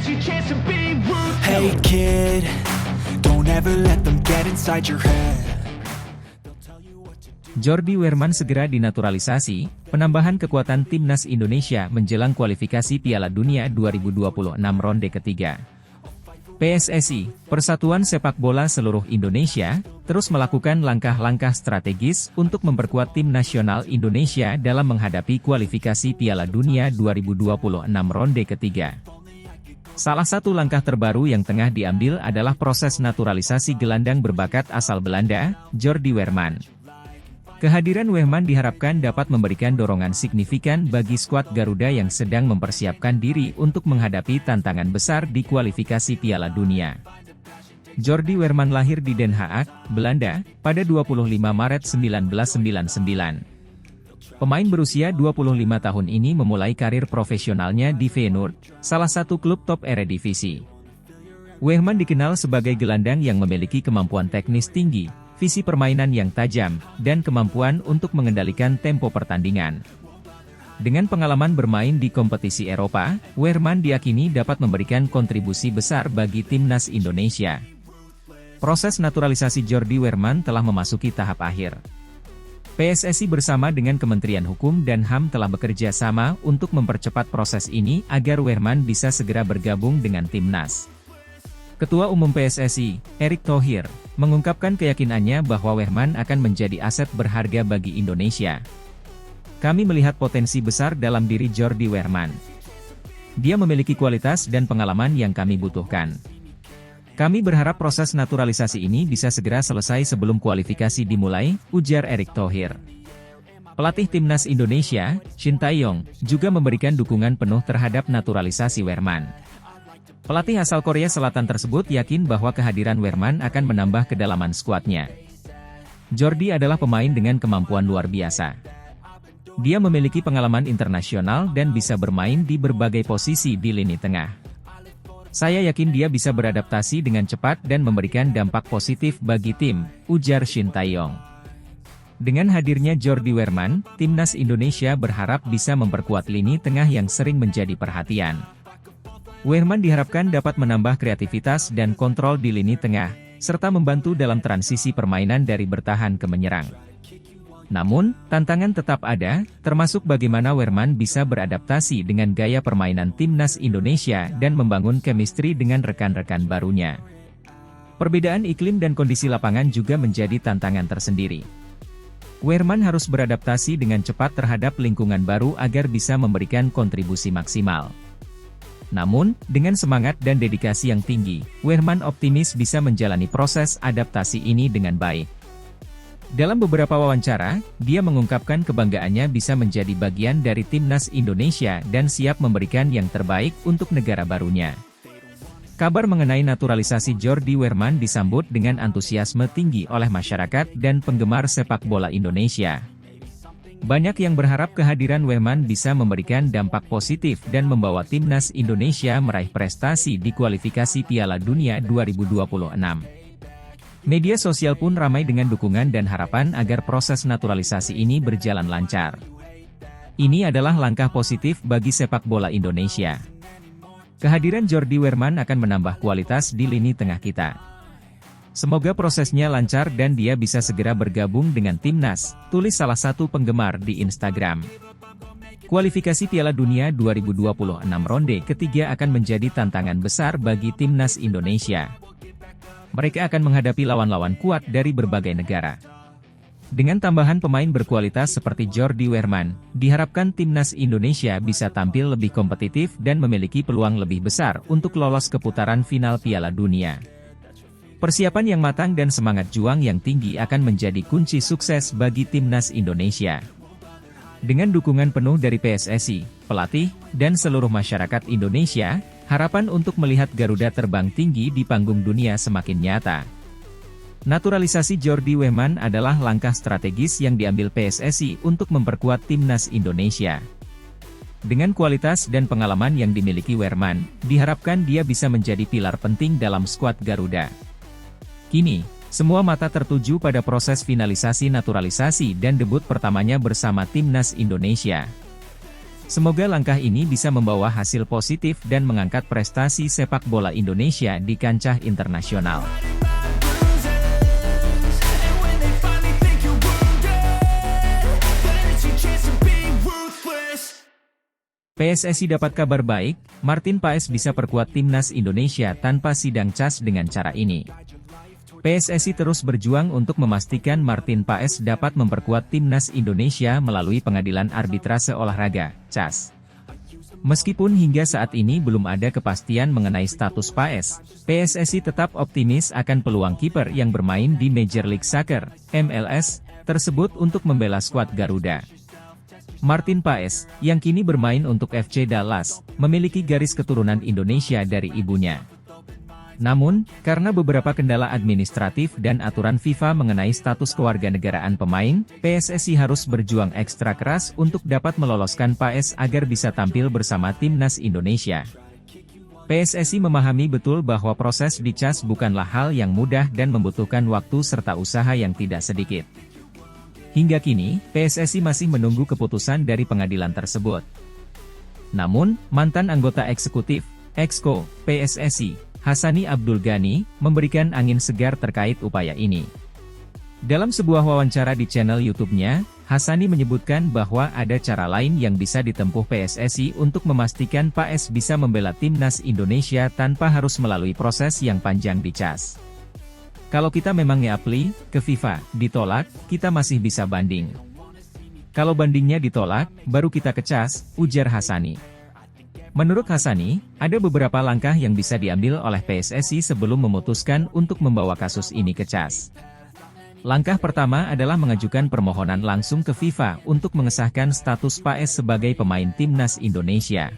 Hey kid, don't ever let them get inside your head. Jordi Wehrman segera dinaturalisasi, penambahan kekuatan timnas Indonesia menjelang kualifikasi Piala Dunia 2026 ronde ketiga. PSSI, Persatuan Sepak Bola Seluruh Indonesia, terus melakukan langkah-langkah strategis untuk memperkuat tim nasional Indonesia dalam menghadapi kualifikasi Piala Dunia 2026 ronde ketiga. Salah satu langkah terbaru yang tengah diambil adalah proses naturalisasi gelandang berbakat asal Belanda, Jordi Wehrman. Kehadiran Wehrman diharapkan dapat memberikan dorongan signifikan bagi skuad Garuda yang sedang mempersiapkan diri untuk menghadapi tantangan besar di kualifikasi Piala Dunia. Jordi Wehrman lahir di Den Haag, Belanda, pada 25 Maret 1999. Pemain berusia 25 tahun ini memulai karir profesionalnya di Feyenoord, salah satu klub top Eredivisie. Wehrman dikenal sebagai gelandang yang memiliki kemampuan teknis tinggi, visi permainan yang tajam, dan kemampuan untuk mengendalikan tempo pertandingan. Dengan pengalaman bermain di kompetisi Eropa, Wehrman diyakini dapat memberikan kontribusi besar bagi timnas Indonesia. Proses naturalisasi Jordi Wehrman telah memasuki tahap akhir. PSSI bersama dengan Kementerian Hukum dan HAM telah bekerja sama untuk mempercepat proses ini agar Wehrman bisa segera bergabung dengan timnas. Ketua Umum PSSI, Erick Thohir, mengungkapkan keyakinannya bahwa Wehrman akan menjadi aset berharga bagi Indonesia. Kami melihat potensi besar dalam diri Jordi Wehrman. Dia memiliki kualitas dan pengalaman yang kami butuhkan. Kami berharap proses naturalisasi ini bisa segera selesai sebelum kualifikasi dimulai, ujar Erick Thohir. Pelatih timnas Indonesia, Shin Tae-yong, juga memberikan dukungan penuh terhadap naturalisasi Wehrman. Pelatih asal Korea Selatan tersebut yakin bahwa kehadiran Wehrman akan menambah kedalaman skuadnya. Jordi adalah pemain dengan kemampuan luar biasa. Dia memiliki pengalaman internasional dan bisa bermain di berbagai posisi di lini tengah. Saya yakin dia bisa beradaptasi dengan cepat dan memberikan dampak positif bagi tim, ujar Shin Tae-yong. Dengan hadirnya Jordi Wehrman, timnas Indonesia berharap bisa memperkuat lini tengah yang sering menjadi perhatian. Wehrman diharapkan dapat menambah kreativitas dan kontrol di lini tengah, serta membantu dalam transisi permainan dari bertahan ke menyerang. Namun, tantangan tetap ada, termasuk bagaimana Wehrman bisa beradaptasi dengan gaya permainan timnas Indonesia dan membangun chemistry dengan rekan-rekan barunya. Perbedaan iklim dan kondisi lapangan juga menjadi tantangan tersendiri. Wehrman harus beradaptasi dengan cepat terhadap lingkungan baru agar bisa memberikan kontribusi maksimal. Namun, dengan semangat dan dedikasi yang tinggi, Wehrman optimis bisa menjalani proses adaptasi ini dengan baik. Dalam beberapa wawancara, dia mengungkapkan kebanggaannya bisa menjadi bagian dari timnas Indonesia dan siap memberikan yang terbaik untuk negara barunya. Kabar mengenai naturalisasi Jordi Wehrman disambut dengan antusiasme tinggi oleh masyarakat dan penggemar sepak bola Indonesia. Banyak yang berharap kehadiran Wehrman bisa memberikan dampak positif dan membawa timnas Indonesia meraih prestasi di kualifikasi Piala Dunia 2026. Media sosial pun ramai dengan dukungan dan harapan agar proses naturalisasi ini berjalan lancar. Ini adalah langkah positif bagi sepak bola Indonesia. Kehadiran Jordi Wehrman akan menambah kualitas di lini tengah kita. Semoga prosesnya lancar dan dia bisa segera bergabung dengan timnas, tulis salah satu penggemar di Instagram. Kualifikasi Piala Dunia 2026 ronde ketiga akan menjadi tantangan besar bagi timnas Indonesia. Mereka akan menghadapi lawan-lawan kuat dari berbagai negara. Dengan tambahan pemain berkualitas seperti Jordi Wehrman, diharapkan timnas Indonesia bisa tampil lebih kompetitif dan memiliki peluang lebih besar untuk lolos ke putaran final Piala Dunia. Persiapan yang matang dan semangat juang yang tinggi akan menjadi kunci sukses bagi timnas Indonesia. Dengan dukungan penuh dari PSSI, pelatih, dan seluruh masyarakat Indonesia, harapan untuk melihat Garuda terbang tinggi di panggung dunia semakin nyata. Naturalisasi Jordi Wehrman adalah langkah strategis yang diambil PSSI untuk memperkuat timnas Indonesia. Dengan kualitas dan pengalaman yang dimiliki Wehrman, diharapkan dia bisa menjadi pilar penting dalam skuad Garuda. Kini, semua mata tertuju pada proses finalisasi naturalisasi dan debut pertamanya bersama timnas Indonesia. Semoga langkah ini bisa membawa hasil positif dan mengangkat prestasi sepak bola Indonesia di kancah internasional. PSSI dapat kabar baik, Martin Paes bisa perkuat timnas Indonesia tanpa sidang CAS dengan cara ini. PSSI terus berjuang untuk memastikan Martin Paes dapat memperkuat timnas Indonesia melalui Pengadilan Arbitrase Olahraga, CAS. Meskipun hingga saat ini belum ada kepastian mengenai status Paes, PSSI tetap optimis akan peluang kiper yang bermain di Major League Soccer, MLS, tersebut untuk membela skuad Garuda. Martin Paes, yang kini bermain untuk FC Dallas, memiliki garis keturunan Indonesia dari ibunya. Namun, karena beberapa kendala administratif dan aturan FIFA mengenai status kewarganegaraan pemain, PSSI harus berjuang ekstra keras untuk dapat meloloskan Paes agar bisa tampil bersama timnas Indonesia. PSSI memahami betul bahwa proses di CAS bukanlah hal yang mudah dan membutuhkan waktu serta usaha yang tidak sedikit. Hingga kini, PSSI masih menunggu keputusan dari pengadilan tersebut. Namun, mantan anggota eksekutif, Exco, PSSI, Hassani Abdul Ghani, memberikan angin segar terkait upaya ini. Dalam sebuah wawancara di channel YouTube-nya, Hassani menyebutkan bahwa ada cara lain yang bisa ditempuh PSSI untuk memastikan Paes bisa membela timnas Indonesia tanpa harus melalui proses yang panjang di CAS. Kalau kita memang nge-apply ke FIFA, ditolak, kita masih bisa banding. Kalau bandingnya ditolak, baru kita ke CAS, ujar Hassani. Menurut Hassani, ada beberapa langkah yang bisa diambil oleh PSSI sebelum memutuskan untuk membawa kasus ini ke CAS. Langkah pertama adalah mengajukan permohonan langsung ke FIFA untuk mengesahkan status Paes sebagai pemain timnas Indonesia.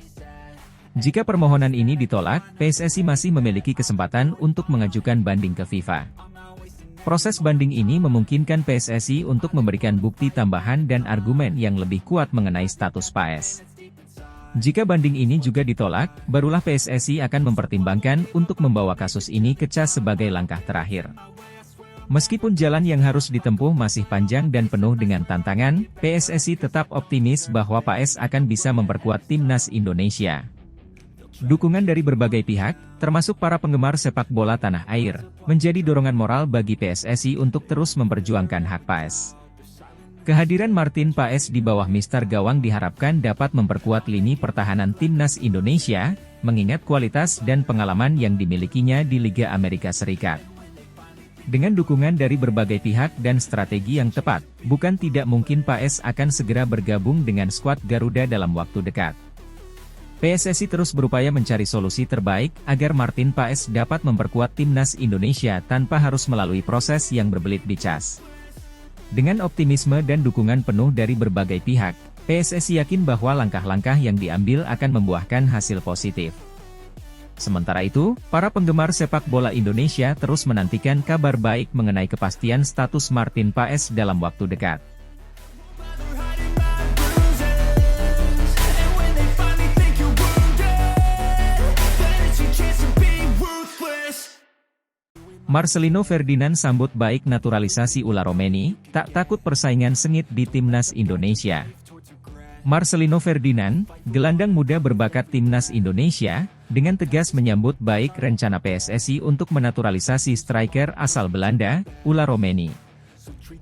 Jika permohonan ini ditolak, PSSI masih memiliki kesempatan untuk mengajukan banding ke FIFA. Proses banding ini memungkinkan PSSI untuk memberikan bukti tambahan dan argumen yang lebih kuat mengenai status Paes. Jika banding ini juga ditolak, barulah PSSI akan mempertimbangkan untuk membawa kasus ini ke CAS sebagai langkah terakhir. Meskipun jalan yang harus ditempuh masih panjang dan penuh dengan tantangan, PSSI tetap optimis bahwa Paes akan bisa memperkuat timnas Indonesia. Dukungan dari berbagai pihak, termasuk para penggemar sepak bola tanah air, menjadi dorongan moral bagi PSSI untuk terus memperjuangkan hak Paes. Kehadiran Martin Paes di bawah Mister Gawang diharapkan dapat memperkuat lini pertahanan timnas Indonesia, mengingat kualitas dan pengalaman yang dimilikinya di Liga Amerika Serikat. Dengan dukungan dari berbagai pihak dan strategi yang tepat, bukan tidak mungkin Paes akan segera bergabung dengan skuad Garuda dalam waktu dekat. PSSI terus berupaya mencari solusi terbaik agar Martin Paes dapat memperkuat timnas Indonesia tanpa harus melalui proses yang berbelit di CAS. Dengan optimisme dan dukungan penuh dari berbagai pihak, PSSI yakin bahwa langkah-langkah yang diambil akan membuahkan hasil positif. Sementara itu, para penggemar sepak bola Indonesia terus menantikan kabar baik mengenai kepastian status Martin Paes dalam waktu dekat. Marcelino Ferdinand sambut baik naturalisasi Ula Romeni, tak takut persaingan sengit di timnas Indonesia. Marcelino Ferdinand, gelandang muda berbakat timnas Indonesia, dengan tegas menyambut baik rencana PSSI untuk menaturalisasi striker asal Belanda, Ula Romeni.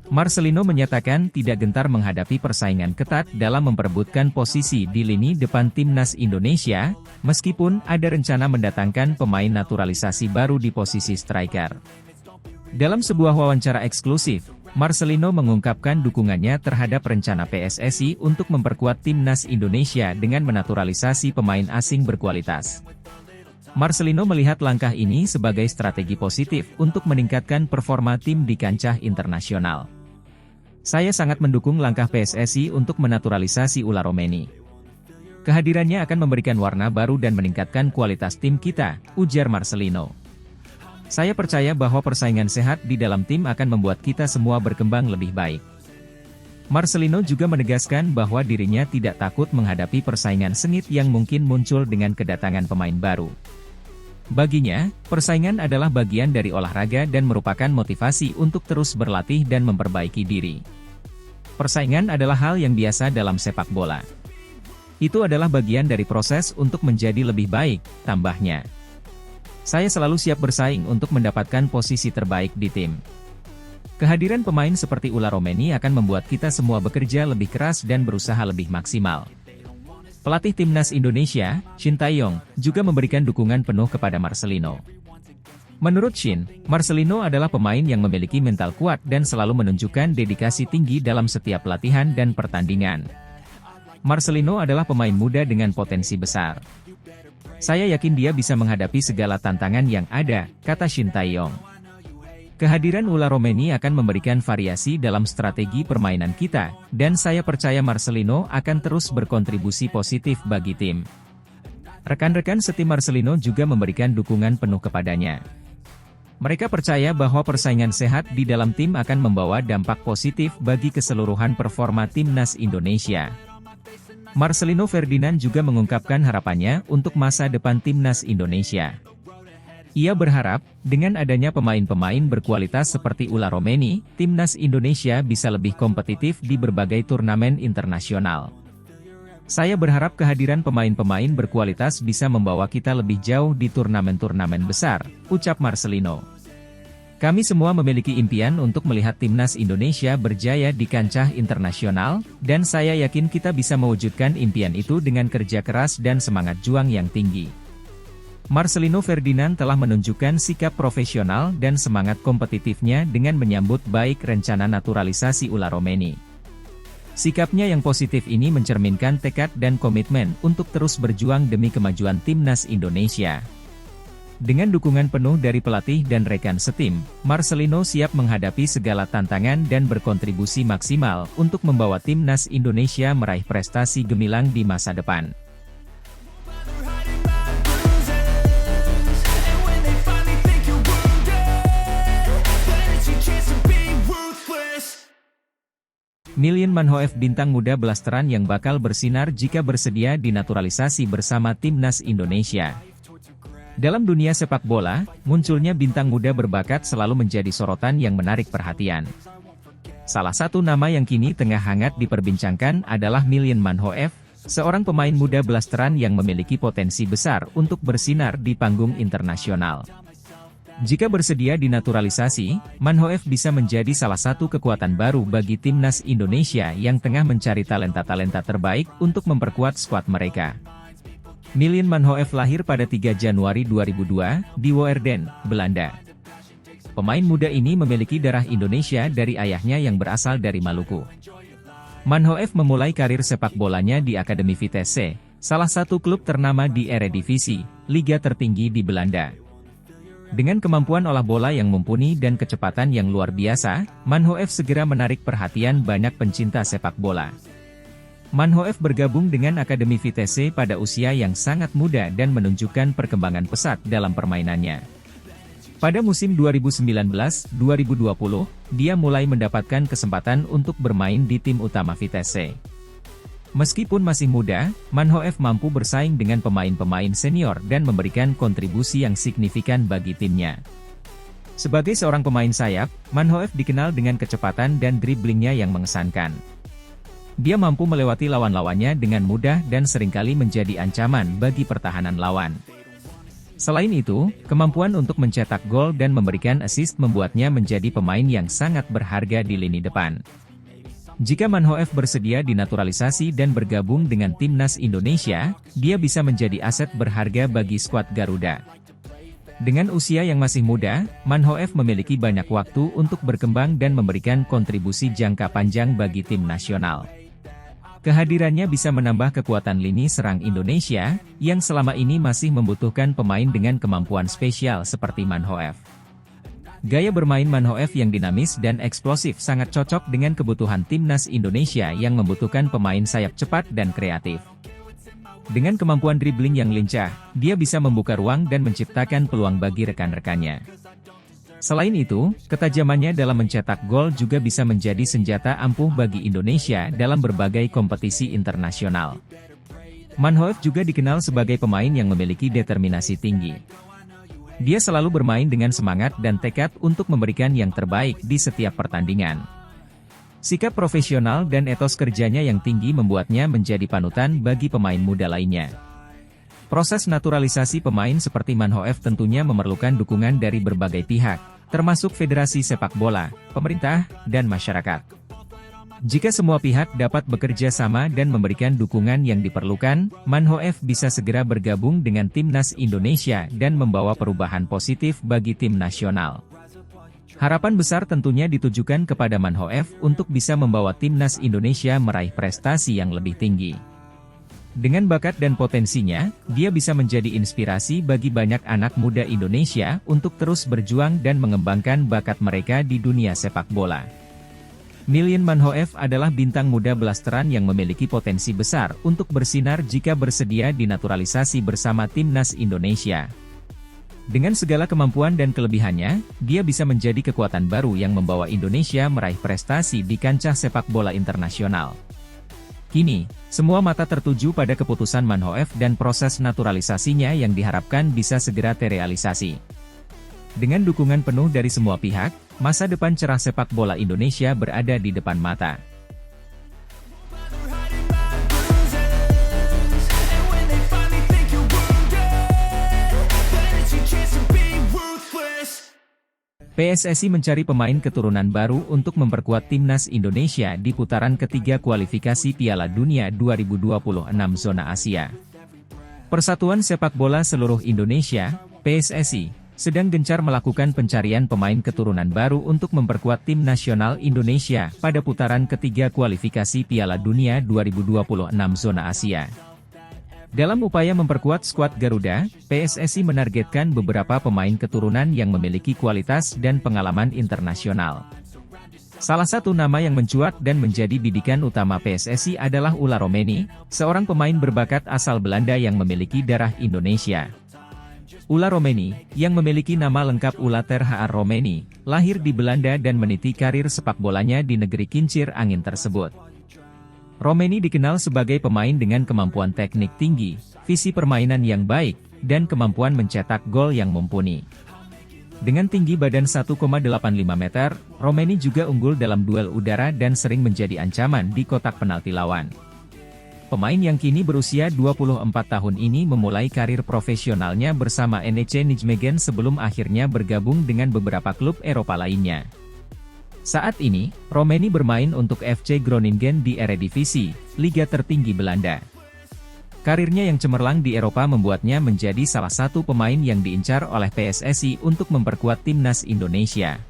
Marcelino menyatakan tidak gentar menghadapi persaingan ketat dalam memperebutkan posisi di lini depan timnas Indonesia, meskipun ada rencana mendatangkan pemain naturalisasi baru di posisi striker. Dalam sebuah wawancara eksklusif, Marcelino mengungkapkan dukungannya terhadap rencana PSSI untuk memperkuat timnas Indonesia dengan menaturalisasi pemain asing berkualitas. Marcelino melihat langkah ini sebagai strategi positif untuk meningkatkan performa tim di kancah internasional. Saya sangat mendukung langkah PSSI untuk menaturalisasi Ula Romeni. Kehadirannya akan memberikan warna baru dan meningkatkan kualitas tim kita, ujar Marcelino. Saya percaya bahwa persaingan sehat di dalam tim akan membuat kita semua berkembang lebih baik. Marcelino juga menegaskan bahwa dirinya tidak takut menghadapi persaingan sengit yang mungkin muncul dengan kedatangan pemain baru. Baginya, persaingan adalah bagian dari olahraga dan merupakan motivasi untuk terus berlatih dan memperbaiki diri. Persaingan adalah hal yang biasa dalam sepak bola. Itu adalah bagian dari proses untuk menjadi lebih baik, tambahnya. Saya selalu siap bersaing untuk mendapatkan posisi terbaik di tim. Kehadiran pemain seperti Ula Romeni akan membuat kita semua bekerja lebih keras dan berusaha lebih maksimal. Pelatih timnas Indonesia, Shin Tae-yong, juga memberikan dukungan penuh kepada Marcelino. Menurut Shin, Marcelino adalah pemain yang memiliki mental kuat dan selalu menunjukkan dedikasi tinggi dalam setiap latihan dan pertandingan. Marcelino adalah pemain muda dengan potensi besar. Saya yakin dia bisa menghadapi segala tantangan yang ada, kata Shin Tae-yong. Kehadiran Ula Romeni akan memberikan variasi dalam strategi permainan kita, dan saya percaya Marcelino akan terus berkontribusi positif bagi tim. Rekan-rekan setim Marcelino juga memberikan dukungan penuh kepadanya. Mereka percaya bahwa persaingan sehat di dalam tim akan membawa dampak positif bagi keseluruhan performa timnas Indonesia. Marcelino Ferdinand juga mengungkapkan harapannya untuk masa depan timnas Indonesia. Ia berharap, dengan adanya pemain-pemain berkualitas seperti Ula Romeni, timnas Indonesia bisa lebih kompetitif di berbagai turnamen internasional. Saya berharap kehadiran pemain-pemain berkualitas bisa membawa kita lebih jauh di turnamen-turnamen besar, ucap Marcelino. Kami semua memiliki impian untuk melihat timnas Indonesia berjaya di kancah internasional, dan saya yakin kita bisa mewujudkan impian itu dengan kerja keras dan semangat juang yang tinggi. Marcelino Ferdinand telah menunjukkan sikap profesional dan semangat kompetitifnya dengan menyambut baik rencana naturalisasi Ula Romeni. Sikapnya yang positif ini mencerminkan tekad dan komitmen untuk terus berjuang demi kemajuan timnas Indonesia. Dengan dukungan penuh dari pelatih dan rekan setim, Marcelino siap menghadapi segala tantangan dan berkontribusi maksimal untuk membawa timnas Indonesia meraih prestasi gemilang di masa depan. Million Manhoef bintang muda blasteran yang bakal bersinar jika bersedia dinaturalisasi bersama timnas Indonesia. Dalam dunia sepak bola, munculnya bintang muda berbakat selalu menjadi sorotan yang menarik perhatian. Salah satu nama yang kini tengah hangat diperbincangkan adalah Million Manhoef, seorang pemain muda blasteran yang memiliki potensi besar untuk bersinar di panggung internasional. Jika bersedia dinaturalisasi, Manhoef bisa menjadi salah satu kekuatan baru bagi timnas Indonesia yang tengah mencari talenta-talenta terbaik untuk memperkuat skuad mereka. Million Manhoef lahir pada 3 Januari 2002, di Woerden, Belanda. Pemain muda ini memiliki darah Indonesia dari ayahnya yang berasal dari Maluku. Manhoef memulai karir sepak bolanya di Akademi Vitesse, salah satu klub ternama di Eredivisie, liga tertinggi di Belanda. Dengan kemampuan olah bola yang mumpuni dan kecepatan yang luar biasa, Manhoef segera menarik perhatian banyak pencinta sepak bola. Manhoef bergabung dengan Akademi Vitesse pada usia yang sangat muda dan menunjukkan perkembangan pesat dalam permainannya. Pada musim 2019-2020, dia mulai mendapatkan kesempatan untuk bermain di tim utama Vitesse. Meskipun masih muda, Manhoef mampu bersaing dengan pemain-pemain senior dan memberikan kontribusi yang signifikan bagi timnya. Sebagai seorang pemain sayap, Manhoef dikenal dengan kecepatan dan driblingnya yang mengesankan. Dia mampu melewati lawan-lawannya dengan mudah dan seringkali menjadi ancaman bagi pertahanan lawan. Selain itu, kemampuan untuk mencetak gol dan memberikan assist membuatnya menjadi pemain yang sangat berharga di lini depan. Jika Manhoef bersedia dinaturalisasi dan bergabung dengan timnas Indonesia, dia bisa menjadi aset berharga bagi skuad Garuda. Dengan usia yang masih muda, Manhoef memiliki banyak waktu untuk berkembang dan memberikan kontribusi jangka panjang bagi tim nasional. Kehadirannya bisa menambah kekuatan lini serang Indonesia, yang selama ini masih membutuhkan pemain dengan kemampuan spesial seperti Manhoef. Gaya bermain Manhoef yang dinamis dan eksplosif sangat cocok dengan kebutuhan timnas Indonesia yang membutuhkan pemain sayap cepat dan kreatif. Dengan kemampuan dribbling yang lincah, dia bisa membuka ruang dan menciptakan peluang bagi rekan-rekannya. Selain itu, ketajamannya dalam mencetak gol juga bisa menjadi senjata ampuh bagi Indonesia dalam berbagai kompetisi internasional. Manhoef juga dikenal sebagai pemain yang memiliki determinasi tinggi. Dia selalu bermain dengan semangat dan tekad untuk memberikan yang terbaik di setiap pertandingan. Sikap profesional dan etos kerjanya yang tinggi membuatnya menjadi panutan bagi pemain muda lainnya. Proses naturalisasi pemain seperti Manhoef tentunya memerlukan dukungan dari berbagai pihak, termasuk Federasi Sepak Bola, pemerintah, dan masyarakat. Jika semua pihak dapat bekerja sama dan memberikan dukungan yang diperlukan, Manhoef bisa segera bergabung dengan Timnas Indonesia dan membawa perubahan positif bagi tim nasional. Harapan besar tentunya ditujukan kepada Manhoef untuk bisa membawa Timnas Indonesia meraih prestasi yang lebih tinggi. Dengan bakat dan potensinya, dia bisa menjadi inspirasi bagi banyak anak muda Indonesia untuk terus berjuang dan mengembangkan bakat mereka di dunia sepak bola. Milian Manhoef adalah bintang muda blasteran yang memiliki potensi besar untuk bersinar jika bersedia dinaturalisasi bersama Timnas Indonesia. Dengan segala kemampuan dan kelebihannya, dia bisa menjadi kekuatan baru yang membawa Indonesia meraih prestasi di kancah sepak bola internasional. Kini, semua mata tertuju pada keputusan Manhoef dan proses naturalisasinya yang diharapkan bisa segera terrealisasi. Dengan dukungan penuh dari semua pihak, masa depan cerah sepak bola Indonesia berada di depan mata. PSSI mencari pemain keturunan baru untuk memperkuat Timnas Indonesia di putaran ketiga kualifikasi Piala Dunia 2026 zona Asia. Persatuan Sepak Bola Seluruh Indonesia, PSSI, sedang gencar melakukan pencarian pemain keturunan baru untuk memperkuat tim nasional Indonesia pada putaran ketiga kualifikasi Piala Dunia 2026 zona Asia. Dalam upaya memperkuat skuad Garuda, PSSI menargetkan beberapa pemain keturunan yang memiliki kualitas dan pengalaman internasional. Salah satu nama yang mencuat dan menjadi bidikan utama PSSI adalah Ula Romeni, seorang pemain berbakat asal Belanda yang memiliki darah Indonesia. Ula Romeni, yang memiliki nama lengkap Ula Ter Haar Romeni, lahir di Belanda dan meniti karir sepak bolanya di negeri kincir angin tersebut. Romeni dikenal sebagai pemain dengan kemampuan teknik tinggi, visi permainan yang baik, dan kemampuan mencetak gol yang mumpuni. Dengan tinggi badan 1,85 meter, Romeni juga unggul dalam duel udara dan sering menjadi ancaman di kotak penalti lawan. Pemain yang kini berusia 24 tahun ini memulai karir profesionalnya bersama NEC Nijmegen sebelum akhirnya bergabung dengan beberapa klub Eropa lainnya. Saat ini, Romeni bermain untuk FC Groningen di Eredivisie, liga tertinggi Belanda. Karirnya yang cemerlang di Eropa membuatnya menjadi salah satu pemain yang diincar oleh PSSI untuk memperkuat Timnas Indonesia.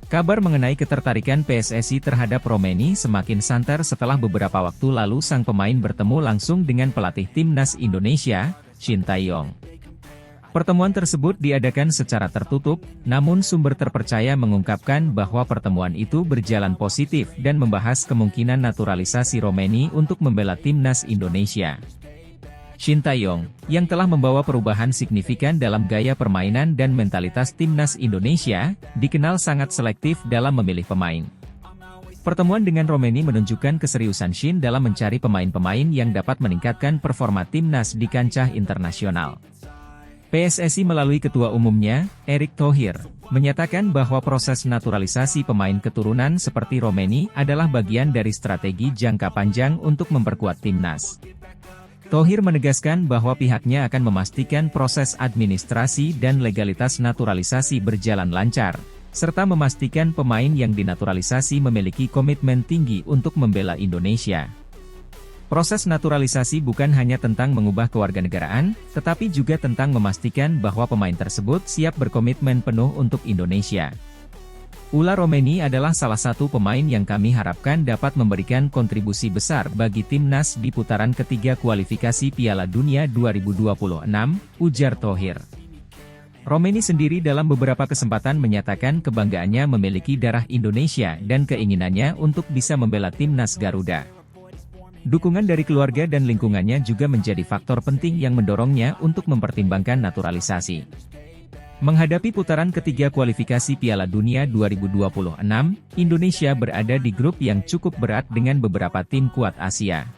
Kabar mengenai ketertarikan PSSI terhadap Romeni semakin santer setelah beberapa waktu lalu sang pemain bertemu langsung dengan pelatih Timnas Indonesia, Shin Tae-yong. Pertemuan tersebut diadakan secara tertutup, namun sumber terpercaya mengungkapkan bahwa pertemuan itu berjalan positif dan membahas kemungkinan naturalisasi Romeni untuk membela Timnas Indonesia. Shin Tae-yong, yang telah membawa perubahan signifikan dalam gaya permainan dan mentalitas Timnas Indonesia, dikenal sangat selektif dalam memilih pemain. Pertemuan dengan Romeni menunjukkan keseriusan Shin dalam mencari pemain-pemain yang dapat meningkatkan performa Timnas di kancah internasional. PSSI melalui ketua umumnya, Erick Thohir, menyatakan bahwa proses naturalisasi pemain keturunan seperti Romeni adalah bagian dari strategi jangka panjang untuk memperkuat Timnas. Thohir menegaskan bahwa pihaknya akan memastikan proses administrasi dan legalitas naturalisasi berjalan lancar, serta memastikan pemain yang dinaturalisasi memiliki komitmen tinggi untuk membela Indonesia. Proses naturalisasi bukan hanya tentang mengubah kewarganegaraan, tetapi juga tentang memastikan bahwa pemain tersebut siap berkomitmen penuh untuk Indonesia. Ula Romeni adalah salah satu pemain yang kami harapkan dapat memberikan kontribusi besar bagi Timnas di putaran ketiga kualifikasi Piala Dunia 2026, ujar Thohir. Romeni sendiri dalam beberapa kesempatan menyatakan kebanggaannya memiliki darah Indonesia dan keinginannya untuk bisa membela Timnas Garuda. Dukungan dari keluarga dan lingkungannya juga menjadi faktor penting yang mendorongnya untuk mempertimbangkan naturalisasi. Menghadapi putaran ketiga kualifikasi Piala Dunia 2026, Indonesia berada di grup yang cukup berat dengan beberapa tim kuat Asia.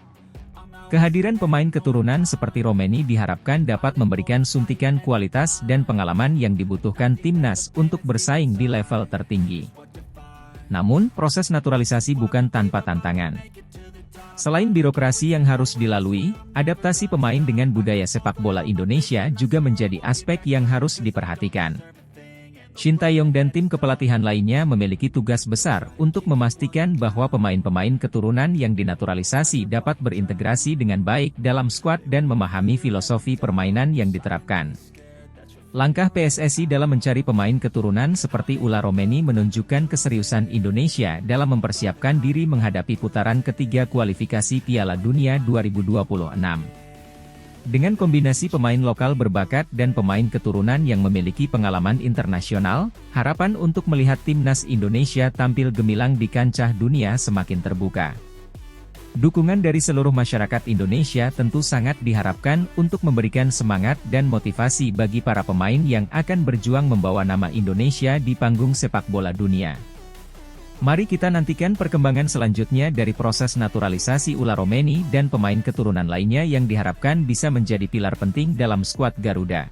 Kehadiran pemain keturunan seperti Romeni diharapkan dapat memberikan suntikan kualitas dan pengalaman yang dibutuhkan Timnas untuk bersaing di level tertinggi. Namun, proses naturalisasi bukan tanpa tantangan. Selain birokrasi yang harus dilalui, adaptasi pemain dengan budaya sepak bola Indonesia juga menjadi aspek yang harus diperhatikan. Shin Tae-yong dan tim kepelatihan lainnya memiliki tugas besar untuk memastikan bahwa pemain-pemain keturunan yang dinaturalisasi dapat berintegrasi dengan baik dalam skuad dan memahami filosofi permainan yang diterapkan. Langkah PSSI dalam mencari pemain keturunan seperti Ula Romeni menunjukkan keseriusan Indonesia dalam mempersiapkan diri menghadapi putaran ketiga kualifikasi Piala Dunia 2026. Dengan kombinasi pemain lokal berbakat dan pemain keturunan yang memiliki pengalaman internasional, harapan untuk melihat timnas Indonesia tampil gemilang di kancah dunia semakin terbuka. Dukungan dari seluruh masyarakat Indonesia tentu sangat diharapkan untuk memberikan semangat dan motivasi bagi para pemain yang akan berjuang membawa nama Indonesia di panggung sepak bola dunia. Mari kita nantikan perkembangan selanjutnya dari proses naturalisasi Ula Romeni dan pemain keturunan lainnya yang diharapkan bisa menjadi pilar penting dalam skuad Garuda.